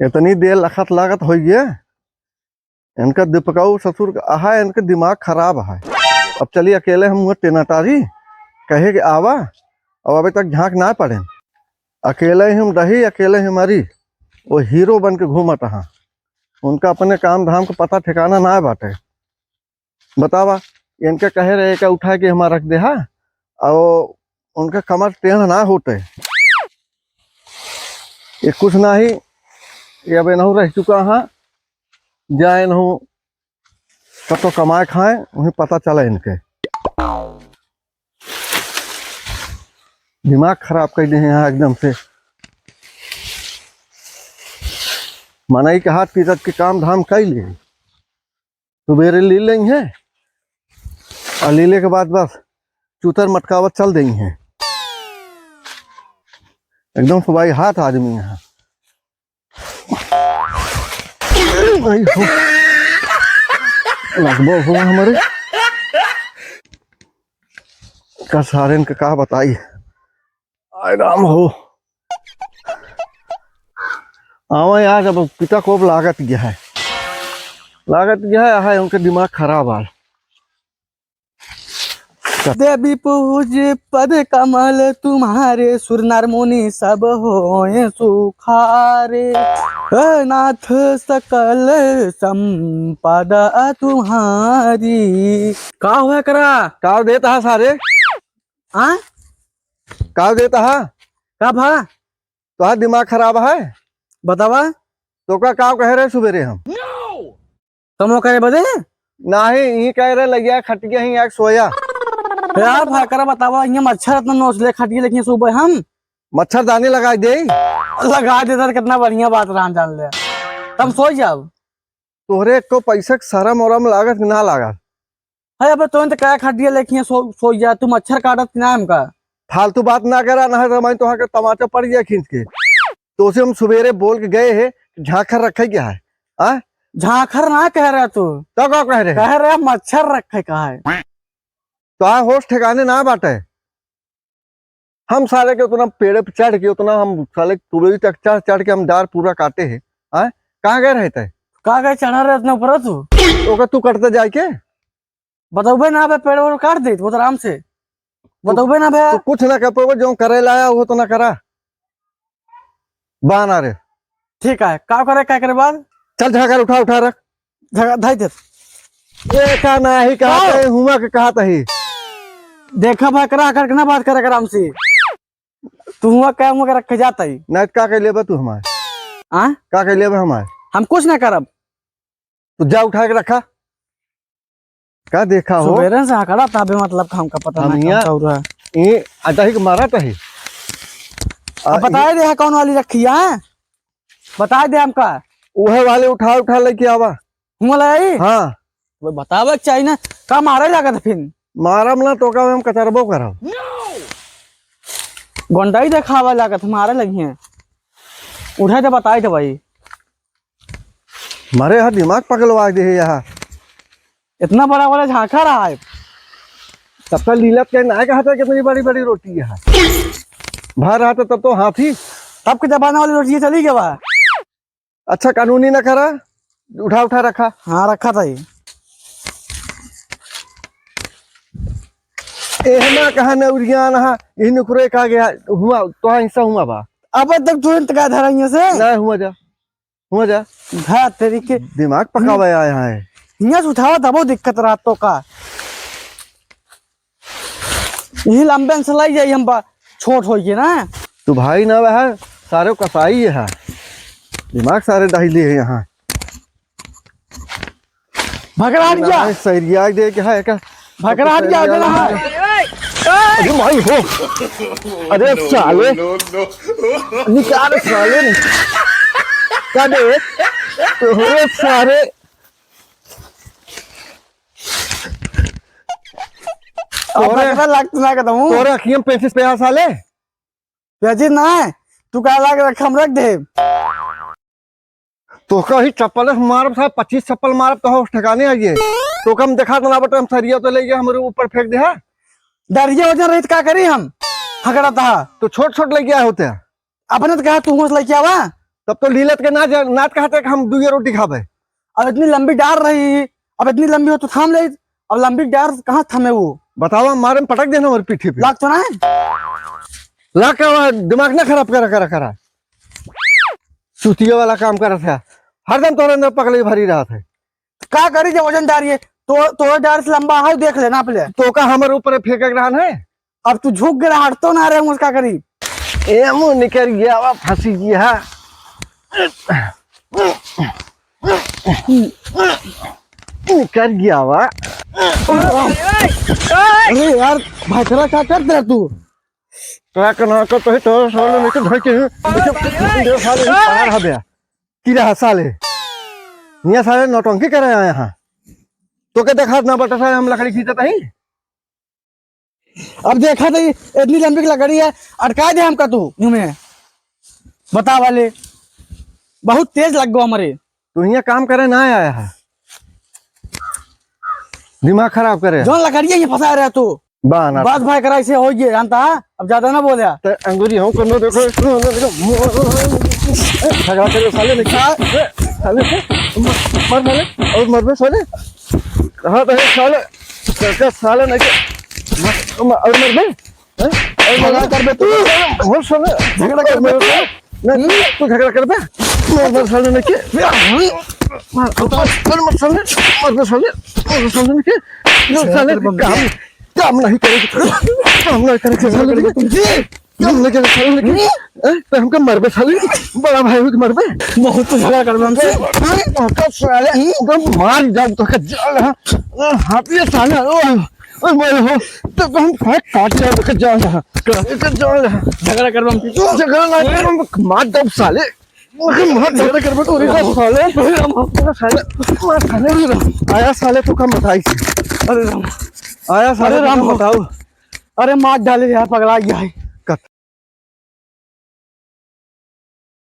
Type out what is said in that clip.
इतनी देर लखत लागत हो गया। इनका दीपकाऊ ससुर है, इनका दिमाग खराब है। अब चलिए अकेले हम टेनाटारी कहे कि आवा, अब अभी तक झांक ना पड़े। अकेले ही हम रही, अकेले ही मरी। वो हीरो बन के घूमत हा। उनका अपने काम धाम का पता ठिकाना ना बाटे। बतावा, इनके कहे रहे क्या उठा के हमारा रख दे हा, और उनका कमर टेढ़ ना होते। ये कुछ ना ही, ये अब नहू रह चुका हाँ, जाए नहू कब तो कमाए खाए, उन्हें पता चला इनके। दिमाग खराब कर दिए यहाँ एकदम से। मनाई के हाथ पीछत के काम धाम कर लिए, सुबेरे ले लेंगे हैं, और लीले के बाद बस चूतर मटकावत चल देंगे हैं। एकदम सुबाई हाथ आदमी यहाँ। लगभग हुआ हमारे का सारे का कहा बताइए। आराम हो आवा यार, जब पिता को लागत गया है, उनका दिमाग खराब है। देवी पूज पद कमल तुम्हारे, सुर नर मुनि सब होए सुखारे। नाथ सकल संपदा तुम्हारी। का हुआ करा? काव देता है सारे, हाँ काव देता है। का भा तो दिमाग खराब है। बतावा तो का काव कह रहे सुबेरे हम तुम करे बदे ना ही यही कह रहे लगिया खटिया ही आग सोया। यार भा करा बतावा, ये मच्छर इतना नोचले खटिए, लेकिन सुबह हम मच्छरदानी लगा दे। लगा देता तो कितना बढ़िया बात राम जान ले। तुम सो जाओ। तोहरे को पैसा सारा मोरम लागत ना लागत है। अब तो क्या खटिए, लेकिन सो जा। तू मच्छर काटत ना हमका। फालतू बात ना करा, ना तो मैं तो टमाटर पड़ गया खींच के। तो उसे हम सुबेरे बोल के गए हैं, झांखर रखे क्या है। आ? झांखर ना कह रहा तू, तो क्या कह रहे? कह रहा मच्छर रखे कहा है। तो होश ठिकाने ना बाटे। हम सारे के उतना पेड़ पे चढ़ के, उतना हम साले तुरई तक चढ़ के हम डार पूरा काटे हैं। कहाँ गए रहते? कहा गए चढ़ा रहे इतना ऊपर तू? तो तू कटते जाए के बताओ ना भाई, पेड़ काट दे वो आराम से। बताओ ना भाई, कुछ ना कर पाओ, जो करे लाया वो तो ना करा बाना रे। ठीक है, क्या करे क्या करे बाद चल झाकर उठा रख धाई दे। का ना ही कहते हुआ के कहता ही। देखा भाई, करा करके ना बात करे आराम से। तू हुआ क्या मुँह रखे जाता ही ना। का कह ले तू हमारे? का कह ले हमारे? हम कुछ ना करब। तू जा उठा के रखा। का देखा हो सुबेरे से खड़ा ताबे, मतलब हमका पता नहीं चल रहा है। ये अटाही के मारा तही। अब बताए दे कौन वाली रखी है, बता दे हमका। वह वाले उठा लेके आवा। हाँ वो बतावे चाहिए ना। का मारे लगा था फिर? मारम ना तो का हम कतरबो करब। गोंडाई देखावा लगा था, मारे लगी है। उठे तो बताए थे भाई। मारे यहाँ दिमाग पकड़वा दे यहाँ। इतना बड़ा वाला झांका रहा है। सबका लीलत के ना कहा था कितनी बड़ी बड़ी रोटी है भर रहा था। तब तो हाथी तब के जमाना वाली रोटी चली गया वह। अच्छा कानूनी ना करा, उठा रखा। हाँ रखा था। एहना कहा नौरिया ना यही नुकरे कहा गया हुआ तो हिस्सा हुआ बा। अब तक तुरंत का धरा से ना हुआ जा धा तेरी के दिमाग पकावा यहाँ है। यहाँ से उठावा दबो दिक्कत रातों का। यही लंबे से लाई जाइए हम छोट हो गए ना। तो भाई ना वह सारे कसाई है, दिमाग सारे डाली है यहाँ। भगड़ा जा सरिया दे के है क्या? भगड़ा जा अरे भाई हो, अरे साले निकाल साले क्या दे तो सारे। लगता ना कहता हूँ तोरे अखियम 35 पे साले प्याजी ना है। तू क्या लाग रख हम रख दे। तो कहीं चप्पल मारब साहब 25 चप्पल मारब तो ठिकाने आइए। तो कम देखा ना बटे हम सरिया तो ले गया हमारे ऊपर फेंक दे। डरिए वजन रही क्या करी हम हकड़ा था। तो छोट ले गया होते अपने तो कहा तू लेके आवा। तब तो लीलत के नाच कहते कि हम दुइये रोटी खाबे। अब इतनी लंबी डार रही, अब इतनी लंबी हो तो थाम ले। अब लंबी डार कहाँ थमे वो? बताओ, मारे में पटक देना और पीठी पे लाग तो ना है? ला के दिमाग ना खराब करा सुतिये वाला काम करा था। हरदम तोरे अंदर पकड़े भरी रहा था। का करी जब वजन डार ये तो डार से लंबा है, देख लेना पहले। तो का हमारे ऊपर फेंक रहा है। अब तू झुक गया, हट तो ना रहे उसका करी। ए मुंह निकल गया, वा फंसी गया। निकल गया वा। अरे यार भाखरा क्या कर दे तू? क्या करना को तो साले नहीं तो ढके साले पार हो गया। की रहा साले निया साले नौटंकी कर रहे हैं यहाँ। तो के देखा ना बटा साले हम लकड़ी खींचता ही। अब देखा तो इतनी लंबी लकड़ी है, अटका दे हमका तू यूं में। बता वाले बहुत तेज लग गो हमारे। तू यहाँ काम करे ना आया है, दिमाग खराब करे। जो लकड़िया ये फंसा रहा तू बाना बात भाई करा ऐसे हो गया जानता है। अब ज्यादा ना बोलिया तो अंगूरी हूँ करनो देखो झगड़ा करे साले नहीं साले मर साले और मर साले कहाँ तो है साले क्या साले नहीं और मर में झगड़ा कर बे तू। और साले झगड़ा कर नहीं तू झगड़ा कर बे मर साले नहीं के मर साले साले नहीं के काम नहीं करेगा काम नहीं करेगा साले काम नहीं करेगा साले तो हमको मरबे साले बड़ा भाई हो के मरबे बहुत तो झगड़ा कर हमसे। तो साले एकदम मार जाओ तो का जाल हाथ ये साले ओ मैं हो तो हम काट जाओ तो जाल का जाल झगड़ा कर हम झगड़ा ना कर मार दो साले मार झगड़ा कर तो साले आया साले तो कम बताई। अरे राम, आया साले अरे राम बताओ। अरे मार डाले यार, पगला गया है।